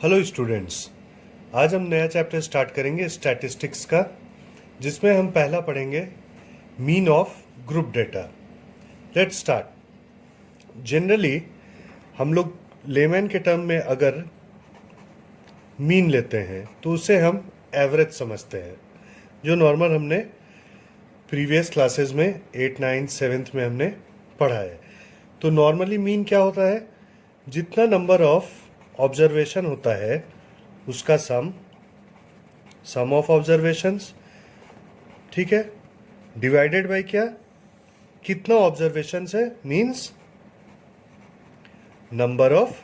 Hello students, आज हम नया चैप्टर स्टार्ट करेंगे स्टैटिस्टिक्स का, जिसमें हम पहला पढ़ेंगे mean of group data. Let's start. Generally हम लोग लेमैन के टर्म में अगर मीन लेते हैं तो उसे हम एवरेज समझते हैं, जो नॉर्मल हमने प्रीवियस क्लासेस में 8, 9, 7th में हमने पढ़ा है। तो नॉर्मली मीन क्या होता है? जितना नंबर ऑफ ऑब्जर्वेशन होता है उसका सम ऑफ ऑब्जर्वेशंस, ठीक है, डिवाइडेड बाय क्या? कितना ऑब्जर्वेशंस है, मींस नंबर ऑफ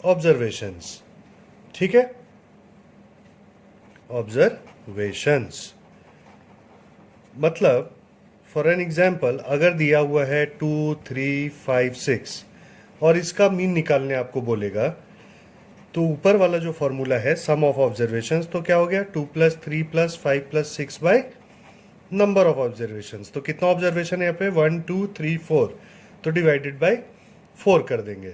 ऑब्जर्वेशंस, ठीक है, ऑब्जर्वेशंस। मतलब फॉर एन एग्जाम्पल, अगर दिया हुआ है 2, 3, 5, 6 और इसका मीन निकालने आपको बोलेगा, तो ऊपर वाला जो फॉर्मूला है सम ऑफ ऑब्जर्वेशंस, तो क्या हो गया? 2 + 3 + 5 + 6 बाय नंबर ऑफ ऑब्जर्वेशंस। तो कितना ऑब्जर्वेशन है यहाँ पे? 1, 2, 3, 4, तो डिवाइडेड बाय 4 कर देंगे,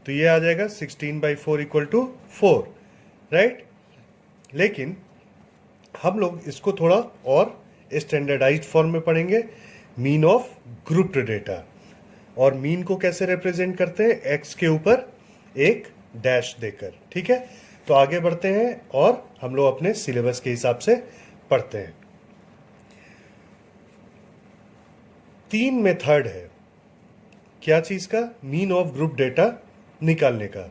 तो ये आ जाएगा 16/4 = 4, राइट। लेकिन हम लोग इसको थोड़ा और स्टैंडर्डाइज्ड फॉर्म में पढ़ेंगे, मीन ऑफ ग्रुप्ड डेटा। और मीन को कैसे रिप्रेजेंट करते हैं? एक्स के ऊपर एक डैश देकर, ठीक है। तो आगे बढ़ते हैं और हम लोग अपने सिलेबस के हिसाब से पढ़ते हैं। 3 मेथड है क्या चीज का? मीन ऑफ ग्रुप डेटा निकालने का।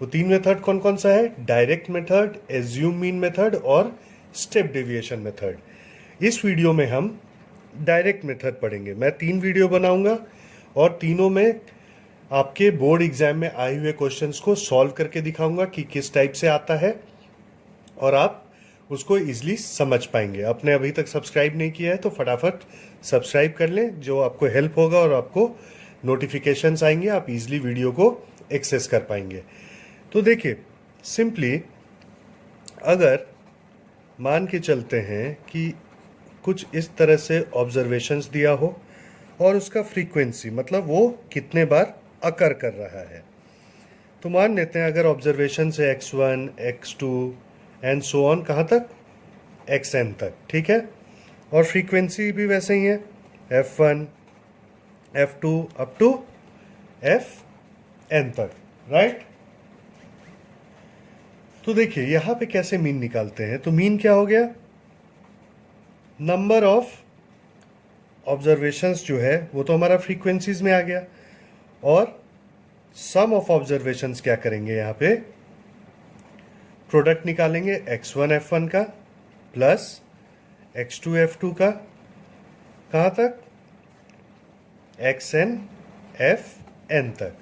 वो 3 मेथड कौन कौन सा है? Direct method, assume mean method और स्टेप डेविएशन मेथड। इस वीडियो में हम डायरेक्ट मेथड पढ़ेंगे। मैं 3 वीडियो बनाऊंगा और तीनों में आपके बोर्ड एग्जाम में आए हुए क्वेश्चंस को सॉल्व करके दिखाऊंगा कि किस टाइप से आता है और आप उसको इजीली समझ पाएंगे। आपने अभी तक सब्सक्राइब नहीं किया है तो फटाफट सब्सक्राइब कर लें, जो आपको हेल्प होगा और आपको नोटिफिकेशंस आएंगे, आप इजीली वीडियो को एक्सेस कर पाएंगे। तो देखिए, सिंपली अगर मान के चलते हैं कि कुछ इस तरह से ऑब्जर्वेशंस दिया हो और उसका फ्रीक्वेंसी, मतलब वो कितने बार अकर कर रहा है। तो मान लेते हैं अगर ऑब्जर्वेशन से x1, x2 and so on, कहाँ तक? xn तक, ठीक है। और फ्रीक्वेंसी भी वैसे ही है, f1, f2 up to fn तक, राइट। तो देखिए यहां पे कैसे मीन निकालते हैं। तो मीन क्या हो गया? नंबर ऑफ ऑब्जर्वेशंस जो है वो तो हमारा फ्रीक्वेंसीज में आ गया, और सम ऑफ ऑब्जर्वेशंस क्या करेंगे? यहाँ पे प्रोडक्ट निकालेंगे x1 f1 का प्लस x2 f2 का, कहाँ तक? xn fn तक,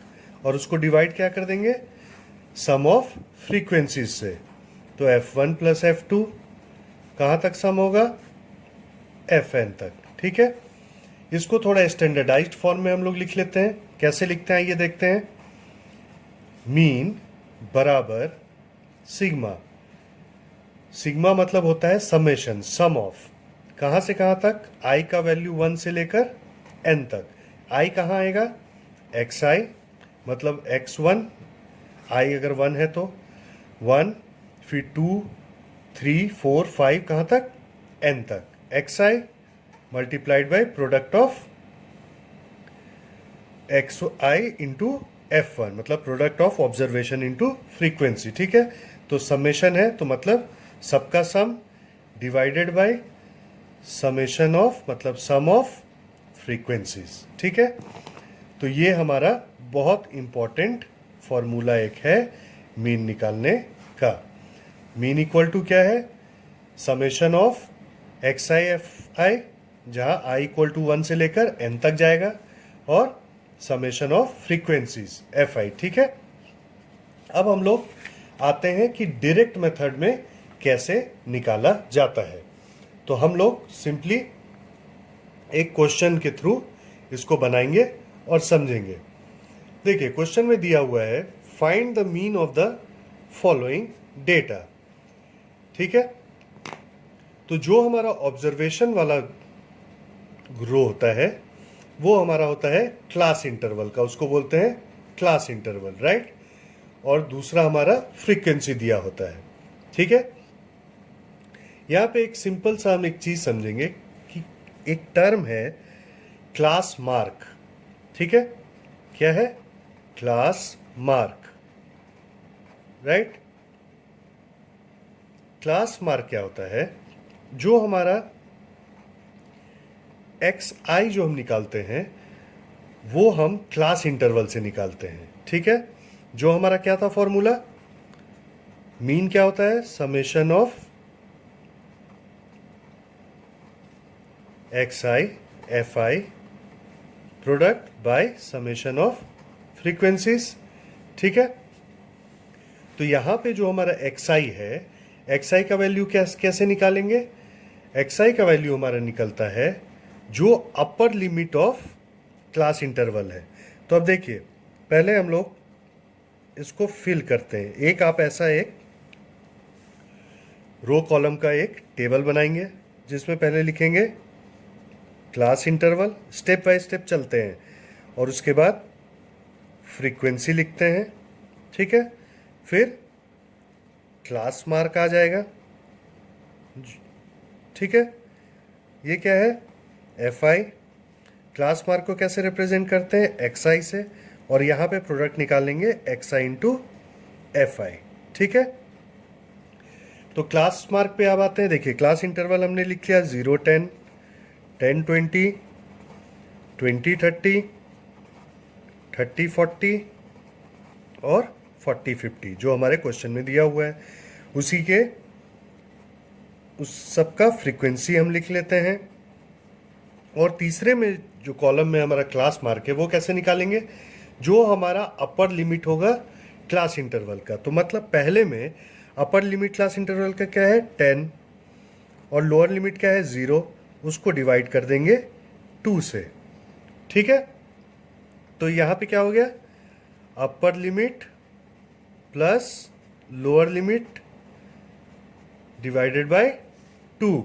और उसको डिवाइड क्या कर देंगे? सम ऑफ फ्रीक्वेंसीज से। तो f1 प्लस f2 कहाँ तक सम होगा? fn तक, ठीक है। इसको थोड़ा स्टैंडर्डाइज्ड फॉर्म में हम लोग लिख लेते हैं। कैसे लिखते हैं ये देखते हैं। मीन बराबर सिग्मा। सिग्मा मतलब होता है समेशन, सम ऑफ कहाँ से कहाँ तक? i का वैल्यू 1 से लेकर n तक। i कहाँ आएगा? xi, मतलब x1, i अगर 1 है तो 1, फिर 2, 3, 4, 5, कहाँ तक? n तक। xi multiplied by product of xi into f1, मतलब product of observation into frequency, ठीक है। तो समेशन है तो मतलब सबका सम डिवाइडेड बाय समेशन ऑफ, मतलब सम ऑफ फ्रीक्वेंसीज, ठीक है। तो ये हमारा बहुत इंपॉर्टेंट फॉर्मूला एक है मीन निकालने का। मीन इक्वल टू क्या है? समेशन ऑफ xi fi, जहाँ i = 1 से लेकर n तक जाएगा, और समेशन ऑफ फ्रीक्वेंसीज fi, ठीक है। अब हम लोग आते हैं कि डायरेक्ट मेथड में कैसे निकाला जाता है। तो हम लोग सिंपली एक क्वेश्चन के थ्रू इसको बनाएंगे और समझेंगे। देखिए क्वेश्चन में दिया हुआ है find the mean of the following data, ठीक है। तो जो हमारा ऑब्जर्वेशन वाला ग्रो होता है वो हमारा होता है क्लास इंटरवल का, उसको बोलते हैं क्लास इंटरवल, राइट। और दूसरा हमारा फ्रीक्वेंसी दिया होता है। ठीक है, यहाँ पे एक सिंपल सा हम एक चीज समझेंगे कि एक टर्म है क्लास मार्क। ठीक है, क्या है? Class mark, right. Class mark क्या होता है? जो हमारा एक्स आई जो हम निकालते हैं वो हम क्लास इंटरवल से निकालते हैं। ठीक है, जो हमारा क्या था फॉर्मूला? मीन क्या होता है? Summation of X I F I product by summation of frequencies. ठीक है, तो यहां पे जो हमारा एक्स आई है, एक्स आई का वैल्यू कैसे निकालेंगे? एक्स आई का वैल्यू हमारा निकलता है जो upper limit of class interval है। तो अब देखिए, पहले हम लोग इसको फिल करते हैं। एक आप ऐसा एक रो कॉलम का एक टेबल बनाएंगे जिसमें पहले लिखेंगे class interval, step by step चलते हैं, और उसके बाद फ्रीक्वेंसी लिखते हैं। ठीक है, फिर क्लास मार्क आ जाएगा। ठीक है, ये क्या है? F I. क्लास मार्क को कैसे रिप्रेजेंट करते हैं? एक्स आई से, और यहां पे प्रोडक्ट निकालेंगे एक्स आई इंटू एफ आई। ठीक है, तो क्लास मार्क पे अब आते हैं। देखिए, क्लास इंटरवल हमने लिख लिया 0 10, 10 20, 20 30, 30 40 और 40 50 जो हमारे क्वेश्चन में दिया हुआ है। उसी के उस सब का फ्रीक्वेंसी हम लिख लेते हैं। और तीसरे में जो कॉलम में हमारा क्लास मार्क है वो कैसे निकालेंगे? जो हमारा अपर लिमिट होगा क्लास इंटरवल का। तो मतलब पहले में अपर लिमिट क्लास इंटरवल का क्या है? 10, और लोअर लिमिट क्या है? 0। उसको डिवाइड कर देंगे 2 से। ठीक है, तो यहां पे क्या हो गया? Upper limit plus lower limit divided by 2।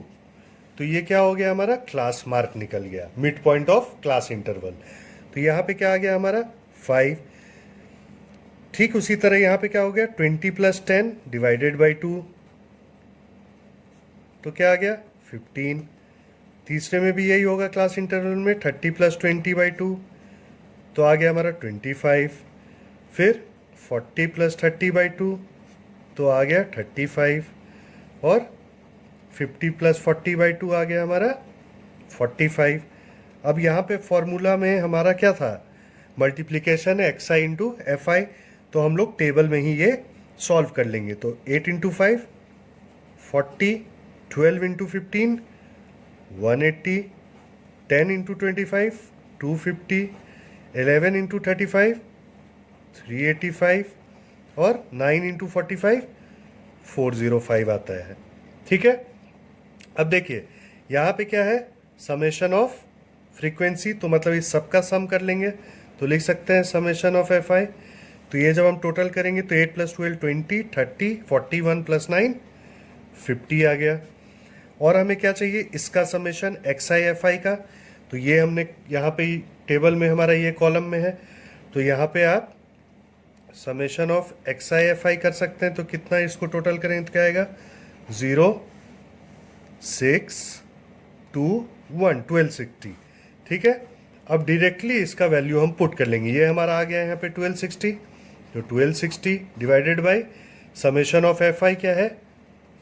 तो ये क्या हो गया? हमारा क्लास मार्क निकल गया, mid point of class interval. तो यहां पे क्या आ गया? हमारा 5। ठीक उसी तरह यहां पे क्या हो गया? 20 प्लस 10 डिवाइडेड बाई 2, तो क्या आ गया? 15। तीसरे में भी यही होगा क्लास इंटरवल में, 30 प्लस 20 बाई 2, तो आ गया हमारा 25। फिर 40 प्लस 30 बाई 2, तो आ गया 35, और 50 प्लस 40 बाई 2 आ गया हमारा 45। अब यहाँ पे फॉर्मूला में हमारा क्या था? मल्टीप्लिकेशन है x I into F I, तो हम लोग टेबल में ही ये सॉल्व कर लेंगे। तो 8 इंटू 5 40, 12 इंटू 15 180, 10 इंटू 25 250, 11 इंटू 35 385, और 9 इंटू 45 405 आता है। ठीक है, अब देखिए यहाँ पे क्या है? समेशन ऑफ फ्रीक्वेंसी, तो मतलब इस सब का सम कर लेंगे तो लिख सकते हैं समेशन ऑफ एफ आई। तो ये जब हम टोटल करेंगे तो 8 प्लस 12 20, 30, 41 प्लस 9 50 आ गया। और हमें क्या चाहिए? इसका summation x I F I का। तो ये हमने यहाँ पे टेबल में हमारा ये कॉलम में है, तो यहाँ पे आप summation of X I F I कर सकते हैं। तो कितना इसको टोटल करें तो क्या आएगा? 0 6 2 1 1260। ठीक है, अब डायरेक्टली इसका वैल्यू हम पुट कर लेंगे। ये हमारा आ गया यहाँ पे 1260, तो 1260 divided by summation of F I क्या है?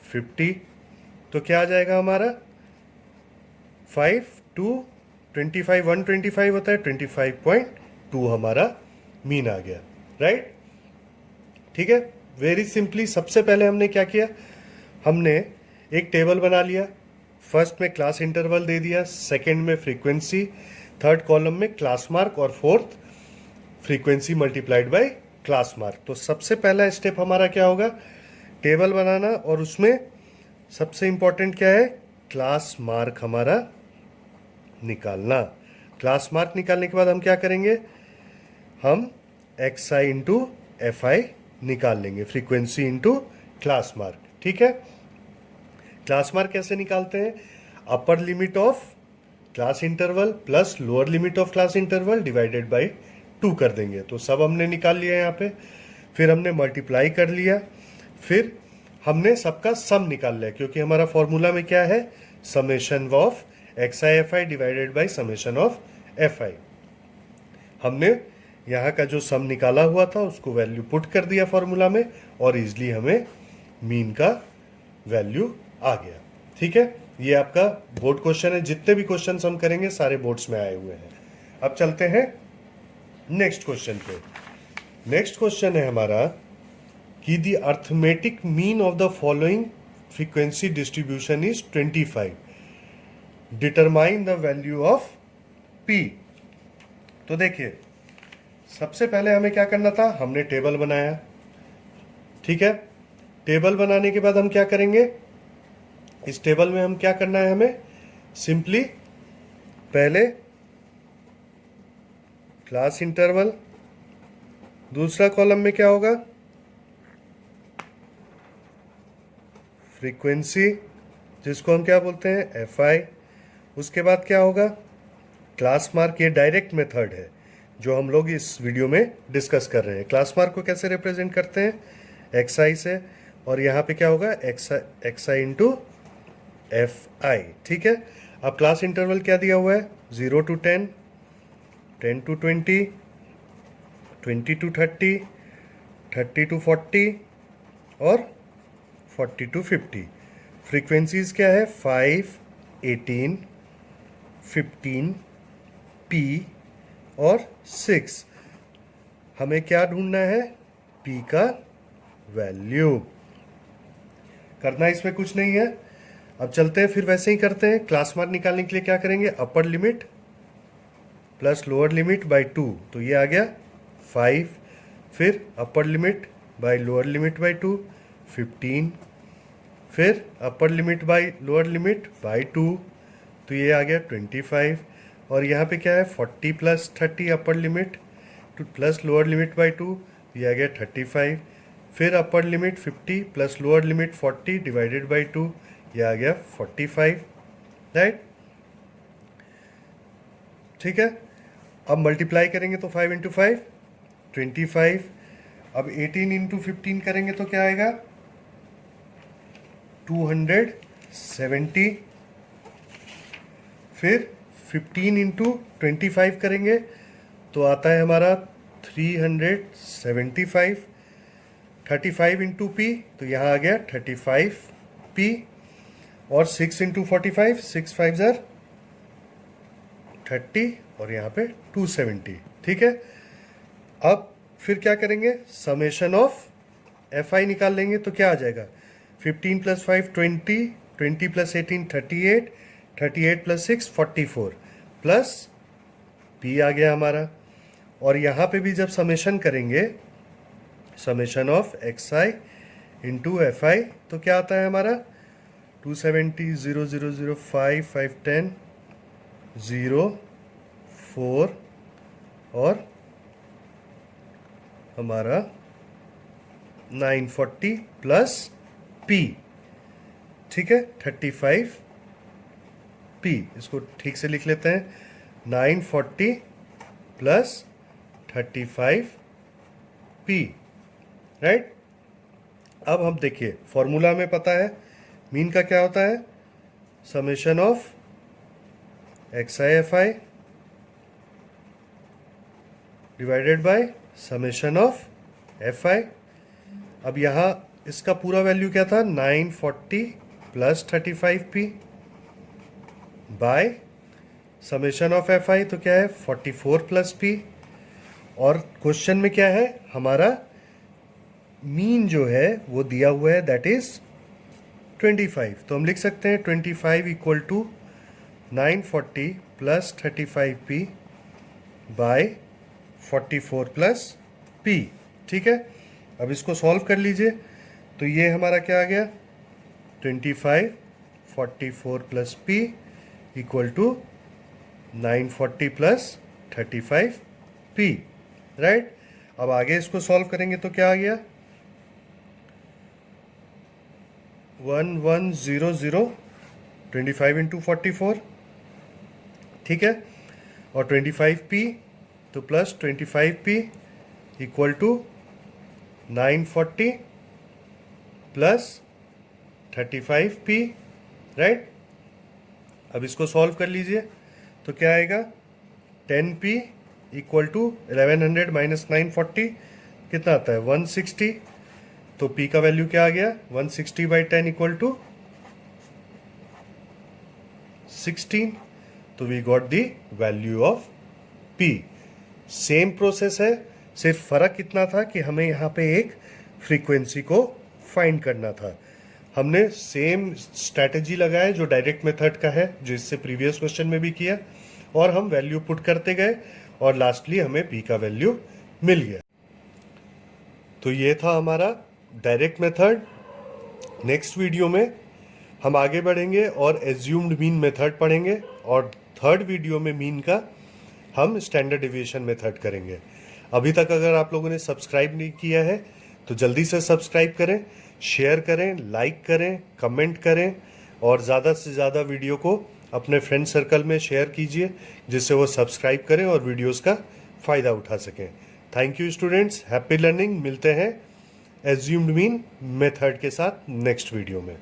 50। तो क्या आ जाएगा हमारा? 5 2 25 125 होता है, 25.2 हमारा मीन आ गया, राइट। ठीक है, वेरी सिंपली सबसे पहले हमने क्या किया? हमने एक टेबल बना लिया। फर्स्ट में क्लास इंटरवल दे दिया, सेकंड में फ्रीक्वेंसी, थर्ड कॉलम में क्लास मार्क, और fourth frequency multiplied by class mark. तो सबसे पहला स्टेप हमारा क्या होगा? टेबल बनाना, और उसमें सबसे इंपॉर्टेंट क्या है? क्लास मार्क हमारा निकालना। क्लास मार्क निकालने के बाद हम क्या करेंगे? हम एक्स आई इंटू एफ आई निकाल लेंगे, फ्रीक्वेंसी इंटू क्लास मार्क। ठीक है, क्लास मार्क कैसे निकालते हैं? Upper limit of class interval plus lower limit of class interval divided by 2 कर देंगे। तो सब हमने निकाल लिया यहाँ पे। फिर हमने मल्टीप्लाई कर लिया, फिर हमने सबका सम निकाल लिया, क्योंकि हमारा फॉर्मूला में क्या है, summation of X I F I divided by summation of F I. हमने यहाँ का जो सम निकाला हुआ था उसको वैल्यू पुट कर दिया फॉर्मूला में, और इजली हमें मीन का वैल्यू आ गया। ठीक है, ये आपका बोर्ड क्वेश्चन है। जितने भी क्वेश्चन हम करेंगे सारे बोर्ड्स में आए हुए हैं। अब चलते हैं नेक्स्ट क्वेश्चन पे। नेक्स्ट क्वेश्चन है हमारा कि the arithmetic mean of the following frequency distribution is 25, determine the value of P. तो देखिए, सबसे पहले हमें क्या करना था, हमने टेबल बनाया। ठीक है, टेबल बनाने के बाद हम क्या करेंगे, इस टेबल में हम क्या करना है, हमें सिंपली पहले क्लास इंटरवल, दूसरा कॉलम में क्या होगा, फ्रीक्वेंसी जिसको हम क्या बोलते हैं, एफ आई। उसके बाद क्या होगा, क्लास मार्क। ये डायरेक्ट मेथड है जो हम लोग इस वीडियो में डिस्कस कर रहे हैं। क्लास मार्क को कैसे रिप्रेजेंट करते हैं, एक्स आई से, और यहाँ पे क्या होगा, एक्स आई इंटू एफ आई। ठीक है, अब क्लास इंटरवल क्या दिया हुआ है, 0 to 10, 10 to 20, 20 to 30, 30 to 40 और 40 to 50। फ्रीक्वेंसीज क्या है, 5, 18, 15, P और 6। हमें क्या ढूंढना है, P का वैल्यू। करना इसमें कुछ नहीं है। अब चलते हैं, फिर वैसे ही करते हैं। क्लास मार्क निकालने के लिए क्या करेंगे, upper limit plus lower limit by 2, तो ये आ गया 5। फिर upper limit by lower limit by 2, 15। फिर upper limit by lower limit by 2, तो ये आ गया 25। और यहाँ पे क्या है, 40 plus 30 upper limit plus lower limit by 2, ये आ गया 35। फिर upper limit 50 plus lower limit 40 divided by 2, ये आ गया 45। राइट, ठीक है। अब मल्टीप्लाई करेंगे तो 5 इंटू 5 25। अब 18 इंटू 15 करेंगे तो क्या आएगा, 270। फिर 15 इंटू 25 करेंगे तो आता है हमारा 375। 35 इंटू पी, तो यहाँ आ गया 35 पी। और 6 इंटू 45, 6 5 ज़र 30 और यहाँ पे 270। ठीक है, अब फिर क्या करेंगे, समेशन ऑफ एफ आई निकाल लेंगे तो क्या आ जाएगा, 15 plus 5 20, 20 plus 18 38, 38 plus 6 44 plus P आ गया हमारा। और यहाँ पे भी जब समेशन करेंगे, summation of X I into F I, तो क्या आता है हमारा 270 0 0 0 5 5 10 0 4 और हमारा 940 प्लस पी। ठीक है, 35 पी, इसको ठीक से लिख लेते हैं, 940 प्लस 35 पी। राइट, अब हम देखिए फॉर्मूला में पता है मीन का क्या होता है, summation of X I F I divided by summation of F I. अब यहाँ इसका पूरा वैल्यू क्या था, 940 plus 35 P by summation of F I, तो क्या है 44 प्लस पी। और क्वेश्चन में क्या है, हमारा मीन जो है वो दिया हुआ है, दैट इज 25। तो हम लिख सकते हैं 25 equal to 940 plus 35 P by 44 plus P. ठीक है, अब इसको सॉल्व कर लीजिए तो ये हमारा क्या आ गया, 25 44 plus P equal to 940 plus 35 P. Right, अब आगे इसको सॉल्व करेंगे तो क्या आ गया, 1100, 25 इंटू 44। ठीक है, और 25 पी तो plus 25 P equal to 940 plus 35p, right. अब इसको सॉल्व कर लीजिए तो क्या आएगा, 10p इक्वल टू 1100 माइनस 940 कितना आता है 160। तो p का वैल्यू क्या आ गया 160 बाई 10 इक्वल टू 16। तो we got the value of p। Same process है, सिर्फ फर्क इतना था कि हमें यहाँ पे एक फ्रीक्वेंसी को फाइंड करना था। हमने सेम स्ट्रैटेजी लगाया जो डायरेक्ट मेथड का है, जो इससे प्रीवियस क्वेश्चन में भी किया, और हम वैल्यू पुट करते गए और लास्टली हमें p का वैल्यू मिल गया। तो ये था हमारा डायरेक्ट मेथड। नेक्स्ट वीडियो में हम आगे बढ़ेंगे और एज्यूम्ड मीन मेथड पढ़ेंगे, और थर्ड वीडियो में मीन का हम स्टैंडर्ड डेविएशन मेथड करेंगे। अभी तक अगर आप लोगों ने सब्सक्राइब नहीं किया है तो जल्दी से सब्सक्राइब करें, शेयर करें, लाइक करें, कमेंट करें, और ज़्यादा से ज़्यादा वीडियो को अपने फ्रेंड सर्कल में शेयर कीजिए जिससे वो सब्सक्राइब करें और वीडियोस का फ़ायदा उठा सकें। Thank you students, happy learning. मिलते हैं एज्यूम्ड मीन मेथड के साथ नेक्स्ट वीडियो में।